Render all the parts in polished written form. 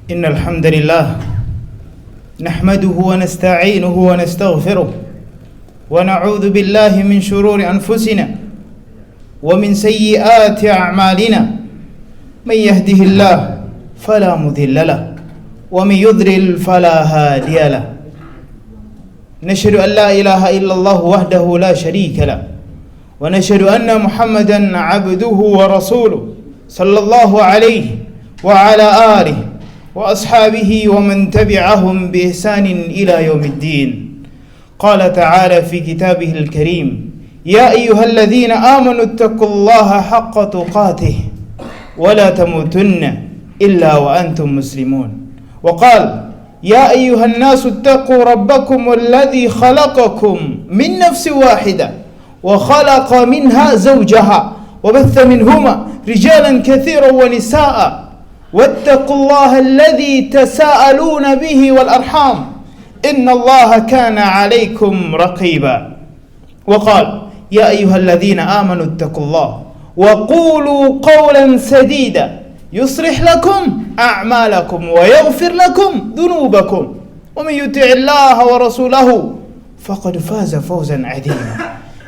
إن الحمد لله نحمده ونستعينه ونستغفره ونعوذ بالله من شرور أنفسنا ومن سيئات أعمالنا من يهده الله فلا مضل له ومن يضلل فلا هادي له نشهد أن لا إله إلا الله وحده لا شريك له ونشهد أن محمدا عبده ورسوله صلى الله عليه وعلى آله وأصحابه ومن تبعهم بإحسان إلى يوم الدين. قال تعالى في كتابه الكريم: يا أيها الذين آمنوا اتقوا الله حق تقاته ولا تموتن إلا وأنتم مسلمون. وقال: يا أيها الناس اتقوا ربكم الذي خلقكم من نفس واحدة وخلق منها زوجها وبث منهما رجالا كثيرا ونساء واتقوا الله الذي تساءلون به والأرحام إن الله كان عليكم رقيبا. وقال: يا أيها الذين آمنوا اتقوا الله وقولوا قولا سديدا يصلح لكم أعمالكم ويغفر لكم ذنوبكم ومن يطع الله ورسوله فقد فاز فوزا عظيما.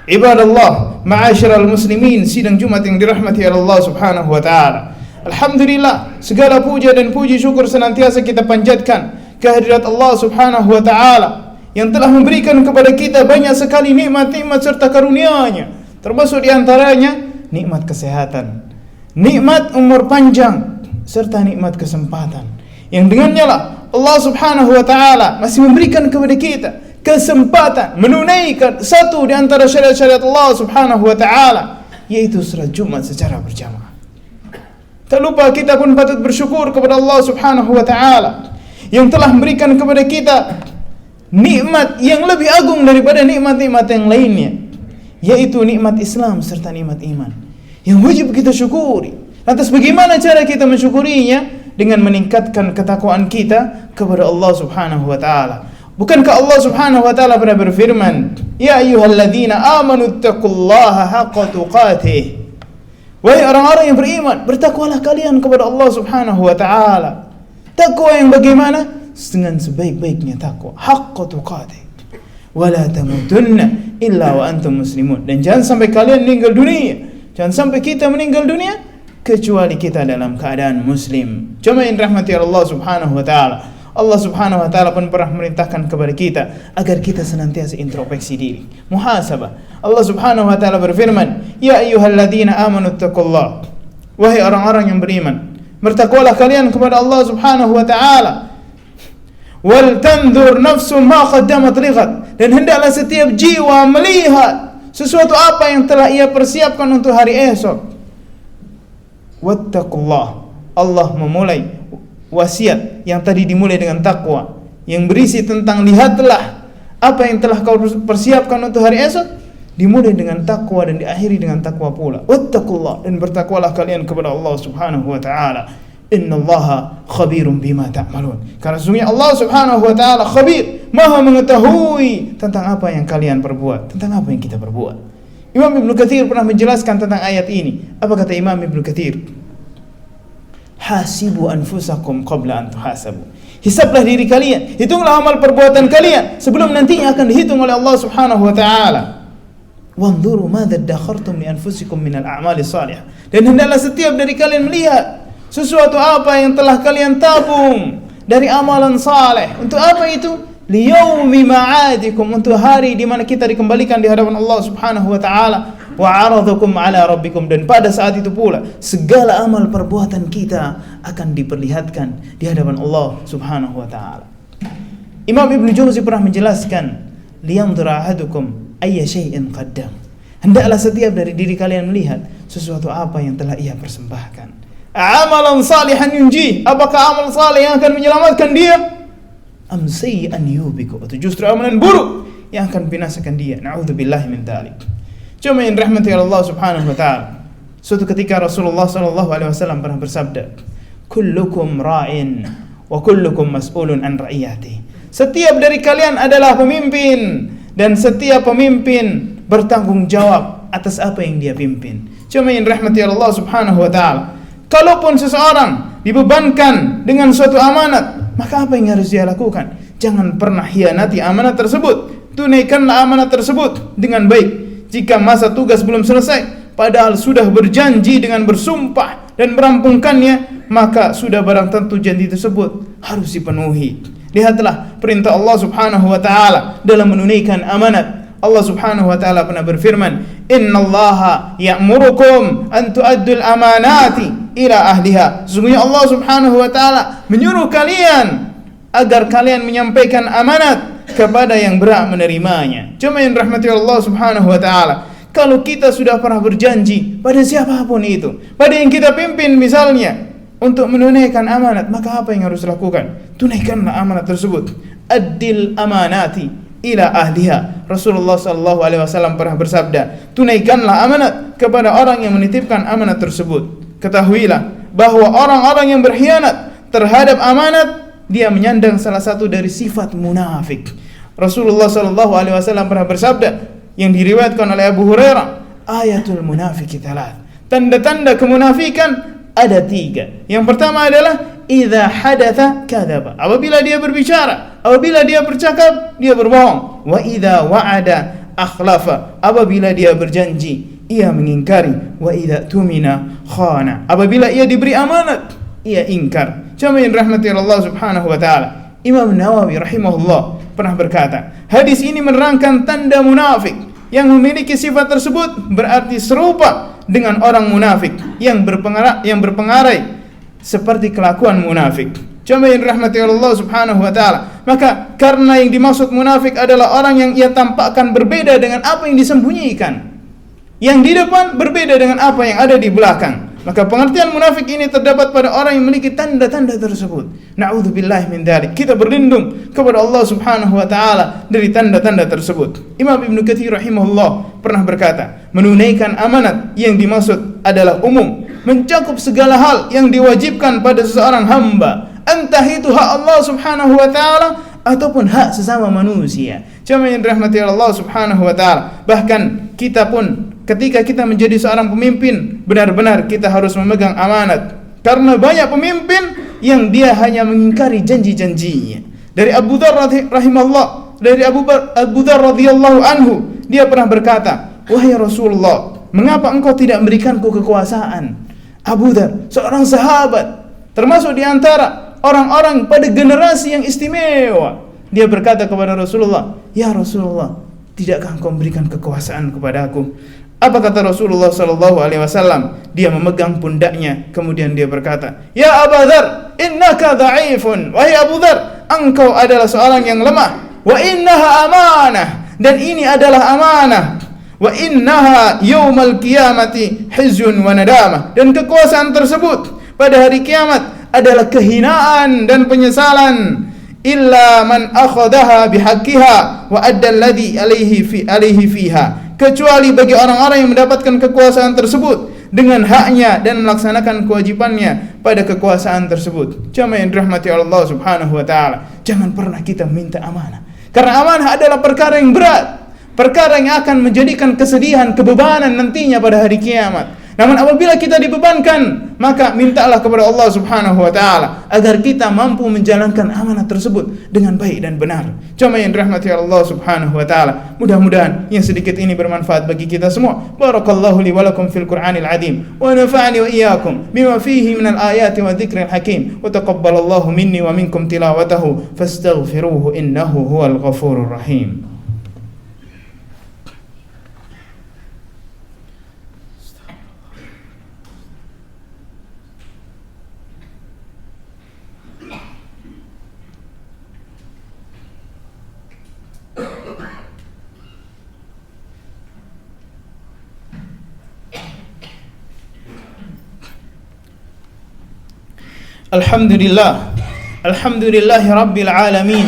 عباد الله, ma'asyiral muslimin, sidang Jumat yang dirahmati Allah Subhanahu wa taala. Alhamdulillah, segala puja dan puji syukur senantiasa kita panjatkan kehadirat Allah Subhanahu wa taala yang telah memberikan kepada kita banyak sekali nikmat-nikmat serta karunia-Nya. Termasuk di antaranya nikmat kesehatan, nikmat umur panjang serta nikmat kesempatan. Yang dengannya lah Allah Subhanahu wa taala masih memberikan kepada kita kesempatan menunaikan satu di antara syariat-syariat Allah Subhanahu wa taala, yaitu salat Jumat secara berjamaah. Tak lupa kita pun patut bersyukur kepada Allah Subhanahu wa taala yang telah memberikan kepada kita nikmat yang lebih agung daripada nikmat-nikmat yang lainnya, yaitu nikmat Islam serta nikmat iman yang wajib kita syukuri. Lantas bagaimana cara kita mensyukurinya? Dengan meningkatkan ketakwaan kita kepada Allah Subhanahu wa taala. Bukankah Allah Subhanahu wa taala pernah berfirman, "Ya ayyuhalladzina amanu taqullaha haqqa tuqatih." Wahai orang-orang yang beriman, bertakwalah kalian kepada Allah Subhanahu wa taala. Takwa yang bagaimana? Dengan sebaik-baiknya takwa, haqqa tuqatih. Wala tamutunna illa wa antum muslimun. Dan jangan sampai kalian meninggal dunia, jangan sampai kita meninggal dunia kecuali kita dalam keadaan muslim. Cuma yang rahmati Allah Subhanahu wa taala. Allah Subhanahu wa taala pun pernah memerintahkan kepada kita agar kita senantiasa introspeksi diri, muhasabah. Allah Subhanahu wa taala berfirman, "Ya ayyuhalladzina amanu taqullaha." Wahai orang-orang yang beriman, bertakwalah kalian kepada Allah Subhanahu wa taala. Wal tanzur nafsum ma qaddamat lighad. Dan hendaklah setiap jiwa melihat sesuatu apa yang telah ia persiapkan untuk hari esok. Wattaqullah. Allah memulai wasiat yang tadi dimulai dengan takwa, yang berisi tentang lihatlah apa yang telah kau persiapkan untuk hari esok, dimulai dengan takwa dan diakhiri dengan takwa pula. Wattaqullah, dan bertakwalah kalian kepada Allah Subhanahu wa taala. Innallaha khabirum bima ta'malun. Karena sesungguhnya Allah Subhanahu wa taala khabir, maha mengetahui tentang apa yang kalian perbuat, tentang apa yang kita perbuat. Imam Ibnu Katsir pernah menjelaskan tentang ayat ini. Apa kata Imam Ibnu Katsir? Hasibu anfusakum qabla an tuhasabu. Hisablah diri kalian, hitunglah amal perbuatan kalian sebelum nantinya akan dihitung oleh Allah Subhanahu wa taala. Wanzuru madza dakhartum li anfusikum minal a'mali shalihah. Dan hendaklah setiap dari kalian melihat sesuatu apa yang telah kalian tabung dari amalan saleh. Untuk apa itu? Liyaumi ma'adikum, untuk hari di mana kita dikembalikan di hadapan Allah Subhanahu wa taala. Wa 'aradakum 'ala rabbikum, dan pada saat itu pula segala amal perbuatan kita akan diperlihatkan di hadapan Allah Subhanahu wa taala. Imam Ibnu Jauzi pernah menjelaskan, liyanzur ahadukum ayya syai'in qaddam. Hendaklah setiap dari diri kalian melihat sesuatu apa yang telah ia persembahkan. Amalan salihan yunji, apakah amal saleh yang akan menyelamatkan dia? Am sayyi'an yubiku, atau justru amalan buruk yang akan binasakan dia. Na'udzubillahi min dzalik. Cuma yang rahmati Allah Subhanahu wa taala. Suatu ketika Rasulullah sallallahu alaihi wasallam pernah bersabda, "Kullukum ra'in wa kullukum mas'ulun an ra'iyati." Setiap dari kalian adalah pemimpin, dan setiap pemimpin bertanggung jawab atas apa yang dia pimpin. Cuma yang rahmati Allah Subhanahu wa taala. Kalaupun seseorang dibebankan dengan suatu amanat, maka apa yang harus dia lakukan? Jangan pernah hianati amanat tersebut. Tunaikanlah amanat tersebut dengan baik. Jika masa tugas belum selesai, padahal sudah berjanji dengan bersumpah dan merampungkannya, maka sudah barang tentu janji tersebut harus dipenuhi. Lihatlah perintah Allah Subhanahu wa taala dalam menunaikan amanat. Allah Subhanahu wa taala pernah berfirman, "Innallaha ya'murukum an tu'addul amanati ila ahliha." Sesungguhnya Allah Subhanahu wa taala menyuruh kalian agar kalian menyampaikan amanat kepada yang berhak menerimanya. Cuma yang rahmati Allah Subhanahu wa taala, kalau kita sudah pernah berjanji pada siapapun itu, pada yang kita pimpin misalnya, untuk menunaikan amanat, maka apa yang harus dilakukan? Tunaikanlah amanat tersebut. Addil amanati ila ahliha. Rasulullah sallallahu alaihi wasallam pernah bersabda, tunaikanlah amanat kepada orang yang menitipkan amanat tersebut. Ketahuilah bahwa orang-orang yang berkhianat terhadap amanat, dia menyandang salah satu dari sifat munafik. Rasulullah sallallahu alaihi wasallam pernah bersabda yang diriwayatkan oleh Abu Hurairah, ayatul munafiki thalath. Tanda-tanda kemunafikan ada 3. Yang pertama adalah idza hadatha kadzaba. Apabila dia berbicara, apabila dia bercakap, dia berbohong. Wa idza wa'ada akhlafa. Apabila dia berjanji, ia mengingkari. Wa idza tumina khana. Apabila ia diberi amanat, ia ingkar. Cuma yang rahmati Allah Subhanahu wa taala, Imam Nawawi rahimahullah pernah berkata, hadis ini menerangkan tanda munafik. Yang memiliki sifat tersebut berarti serupa dengan orang munafik yang berpengarai seperti kelakuan munafik. Cuma yang dirahmati Allah Subhanahu wa taala. Maka karena yang dimaksud munafik adalah orang yang ia tampakkan berbeda dengan apa yang disembunyikan. Yang di depan berbeda dengan apa yang ada di belakang. Maka pengertian munafik ini terdapat pada orang yang memiliki tanda-tanda tersebut. Na'udzubillahi min dzalik. Kita berlindung kepada Allah Subhanahu wa taala dari tanda-tanda tersebut. Imam Ibnu Katsir rahimahullah pernah berkata, menunaikan amanat yang dimaksud adalah umum, mencakup segala hal yang diwajibkan pada seseorang hamba, entah itu hak Allah Subhanahu wa taala ataupun hak sesama manusia. Cuma yang dirahmati Allah Subhanahu wa taala. Bahkan kita pun ketika kita menjadi seorang pemimpin, benar-benar kita harus memegang amanat. Karena banyak pemimpin yang dia hanya mengingkari janji-janjinya. Dari Abu Dzar rahimahullah, dari Abu Dzar radhiyallahu anhu, dia pernah berkata, "Wahai Rasulullah, mengapa engkau tidak memberikanku kekuasaan?" Abu Dzar, seorang sahabat, termasuk di antara orang-orang pada generasi yang istimewa. Dia berkata kepada Rasulullah, "Ya Rasulullah, tidakkah engkau memberikan kekuasaan kepadaku?" Apa kata Rasulullah sallallahu alaihi wasallam? Dia memegang pundaknya, kemudian dia berkata, "Ya Abu Dzar, innaka dha'ifun." Wahai Abu Dzar, engkau adalah seorang yang lemah. Wa innaha amanah, dan ini adalah amanah. Wa innaha yaumal qiyamati hizyun wa nadamah, dan kekuasaan tersebut pada hari kiamat adalah kehinaan dan penyesalan. Illa man akhadaha bihaqqiha wa adda alladhi alaihi fiha. Kecuali bagi orang-orang yang mendapatkan kekuasaan tersebut dengan haknya dan melaksanakan kewajibannya pada kekuasaan tersebut. Jamaah yang dirahmati Allah Subhanahu wa taala, jangan pernah kita minta amanah. Karena amanah adalah perkara yang berat, perkara yang akan menjadikan kesedihan, kebebanan nantinya pada hari kiamat. Namun apabila kita dibebankan, maka mintalah kepada Allah Subhanahu wa taala agar kita mampu menjalankan amanah tersebut dengan baik dan benar. Cuma yang dirahmati Allah Subhanahu wa taala, mudah-mudahan yang sedikit ini bermanfaat bagi kita semua. Barakallahu li wa lakum fil Qur'anil azim wa nafa'ani wa iyyakum bima fihi minal ayati wa dzikril hakim wa taqabbalallahu minni wa minkum tilawatahu fastaghfiruhu innahu huwal ghafurur rahim. Alhamdulillahi rabbil alamin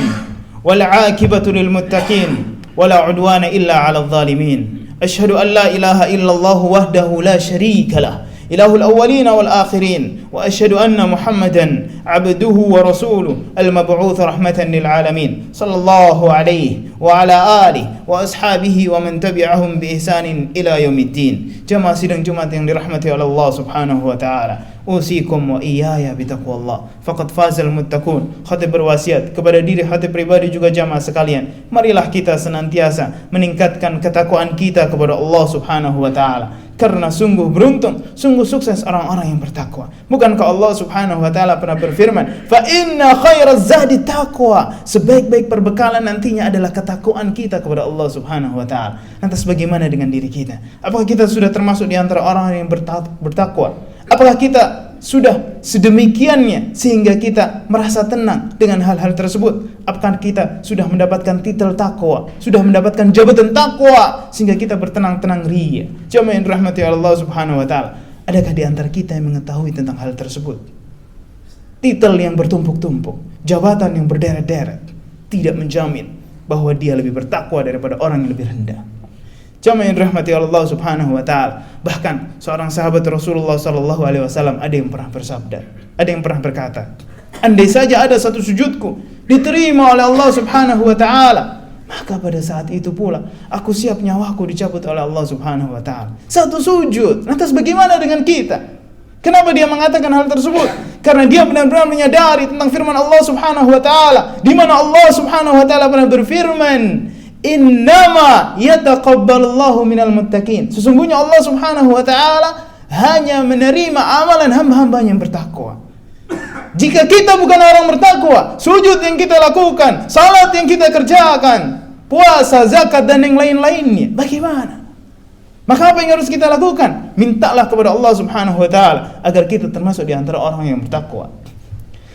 wal 'aqibatu lil muttaqin wala 'udwana illa 'alal zalimin. Asyhadu an la ilaha illallah wahdahu la syarika lah إله الأولين والآخرين وأشهد أن محمدا عبده ورسوله المبعوث رحمة للعالمين صلى الله عليه وعلى آله وأصحابه ومن تبعهم بإحسان إلى يوم الدين. Jemaah sidang Jumat yang dirahmati oleh Allah Subhanahu wa taala. Usikum wa iyaya bitaqwallah faqad fazal muttaqun. Khatib berwasiat kepada diri khatib pribadi juga jamaah sekalian, marilah kita senantiasa meningkatkan ketakwaan kita kepada Allah Subhanahu wa taala, karena sungguh beruntung, sungguh sukses orang-orang yang bertakwa. Bukankah Allah Subhanahu wa taala pernah berfirman, fa inna khairaz zadi taqwa, sebaik-baik perbekalan nantinya adalah ketakwaan kita kepada Allah Subhanahu wa taala. Lantas bagaimana dengan diri kita? Apakah kita sudah termasuk di antara orang yang bertakwa? Apakah kita sudah sedemikiannya sehingga kita merasa tenang dengan hal-hal tersebut? Apakah kita sudah mendapatkan titel takwa, sudah mendapatkan jabatan takwa sehingga kita bertenang-tenang ria? Jemaah yang dirahmati Allah Subhanahu wa taala, adakah di antara kita yang mengetahui tentang hal tersebut? Titel yang bertumpuk-tumpuk, jabatan yang berderet-deret tidak menjamin bahwa dia lebih bertakwa daripada orang yang lebih rendah. Jemaah yang dirahmati Allah Subhanahu wa taala, bahkan seorang sahabat Rasulullah sallallahu alaihi wasallam ada yang pernah bersabda, ada yang pernah berkata, andai saja ada satu sujudku diterima oleh Allah Subhanahu wa taala, maka pada saat itu pula aku siap nyawaku dicabut oleh Allah Subhanahu wa taala. Satu sujud. Lantas bagaimana dengan kita? Kenapa dia mengatakan hal tersebut? Karena dia benar-benar menyadari tentang firman Allah Subhanahu wa taala, di mana Allah Subhanahu wa taala pernah berfirman, innama yataqabbalullahu minal muttaqin. Sesungguhnya Allah Subhanahu wa taala hanya menerima amalan hamba-hamba yang bertakwa. Jika kita bukan orang bertakwa, sujud yang kita lakukan, salat yang kita kerjakan, puasa, zakat dan yang lain-lainnya, bagaimana? Maka apa yang harus kita lakukan? Mintalah kepada Allah Subhanahu wa taala agar kita termasuk di antara orang yang bertakwa.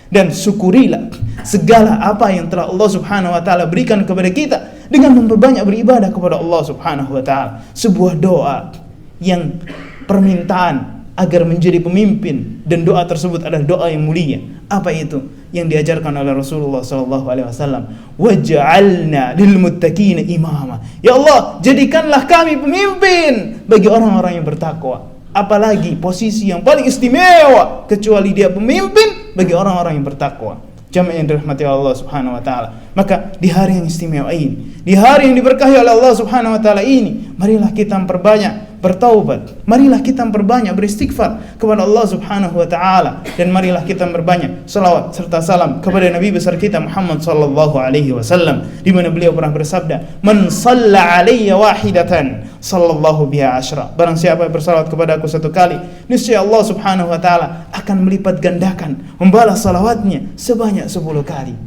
Dan syukurilah segala apa yang telah Allah Subhanahu wa taala berikan kepada kita dengan memperbanyak beribadah kepada Allah Subhanahu wa taala. Sebuah doa yang permintaan agar menjadi pemimpin, dan doa tersebut adalah doa yang mulia. Apa itu? Yang diajarkan oleh Rasulullah sallallahu alaihi wasallam, waj'alna lil muttaqina imama. Ya Allah, jadikanlah kami pemimpin bagi orang-orang yang bertakwa. Apalagi posisi yang paling istimewa kecuali dia pemimpin bagi orang-orang yang bertakwa. Jamaah yang dirahmati Allah Subhanahu wa taala. Maka di hari yang istimewa ini, di hari yang diberkahi oleh Allah Subhanahu wa taala ini, marilah kita memperbanyak bertaubat, marilah kita memperbanyak beristighfar kepada Allah Subhanahu wa taala, dan marilah kita memperbanyak selawat serta salam kepada Nabi besar kita Muhammad sallallahu alaihi wasallam, di mana beliau pernah bersabda, "Man shalla alayya wahidatan sallallahu biha asyra." Barang siapa yang bersalawat kepada aku satu kali, niscaya Allah Subhanahu wa taala akan melipat gandakan, membalas salawatnya sebanyak 10 kali.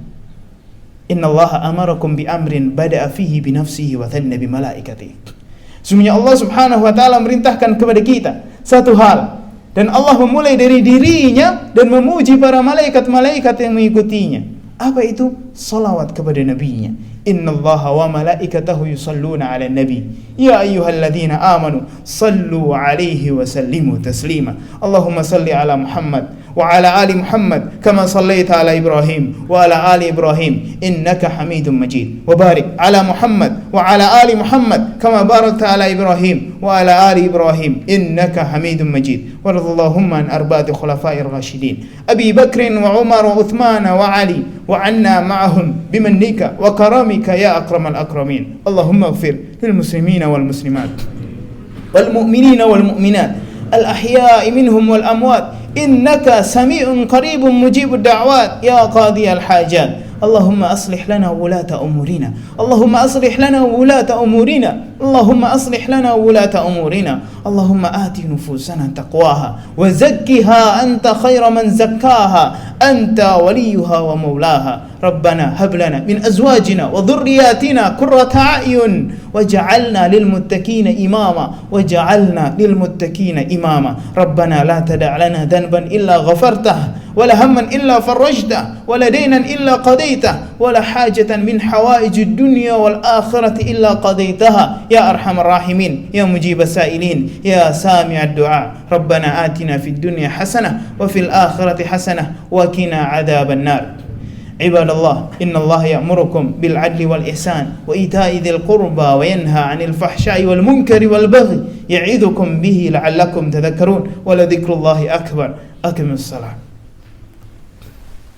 Innallaha amarakum bi amrin bada'a fihi bi nafsihi wa thanna bi malaikatihi. Sesungguhnya Allah Subhanahu wa taala merintahkan kepada kita satu hal, dan Allah memulai dari dirinya dan memuji para malaikat-malaikat yang mengikutinya. Apa itu? Salawat kepada nabinya. Innallaha wa malaikatahu yusalluna 'alan nabi ya ayyuhalladzina amanu sallu 'alaihi wa sallimu taslima. Allahumma salli 'ala Muhammad wa 'ala ali Muhammad kama sallaita 'ala Ibrahim wa 'ala ali Ibrahim innaka Hamidum Majid. Wa barik 'ala Muhammad wa 'ala ali Muhammad kama barakta 'ala Ibrahim wa 'ala ali Ibrahim innaka Hamidum Majid. Wa radhiyallahumma an arba'ati khulafa'ir rasyidin Abi Bakr wa Umar wa Uthman wa Ali wa 'anna ma'ahum bimannika wa karamika ya akramal akramin. Allahumma ighfir lil muslimina wal muslimat wal mu'minina wal mu'minat al ahya'i minhum wal amwat innaka sami'un qaribun mujibud da'wat ya qadiyal hajat. اللهم أصلح لنا ولاة أمورنا اللهم أصلح لنا ولاة أمورنا اللهم أصلح لنا ولاة أمورنا اللهم آت نفوسنا تقواها وزكها أنت خير من زكاها أنت وليها ومولاها ربنا هب لنا من أزواجنا وذرياتنا قرة أعين وجعلنا للمتقين إماما وجعلنا للمتقين إماما ربنا لا تدع لنا ذنبا إلا غفرته ولا هما إلا فرجته ولا دينا إلا قضيته ولا حاجة من حوائج الدنيا والآخرة إلا قضيتها يا أرحم الراحمين يا مجيب السائلين يا سامع الدعاء ربنا آتنا في الدنيا حسنة وفي الآخرة حسنة وقنا عذاب النار. عباد الله إن الله يأمركم بالعدل والإحسان وإيتاء ذي القربى وينهى عن الفحشاء والمنكر والبغي يعظكم به لعلكم تذكرون ولذكر الله أكبر. أقم الصلاة.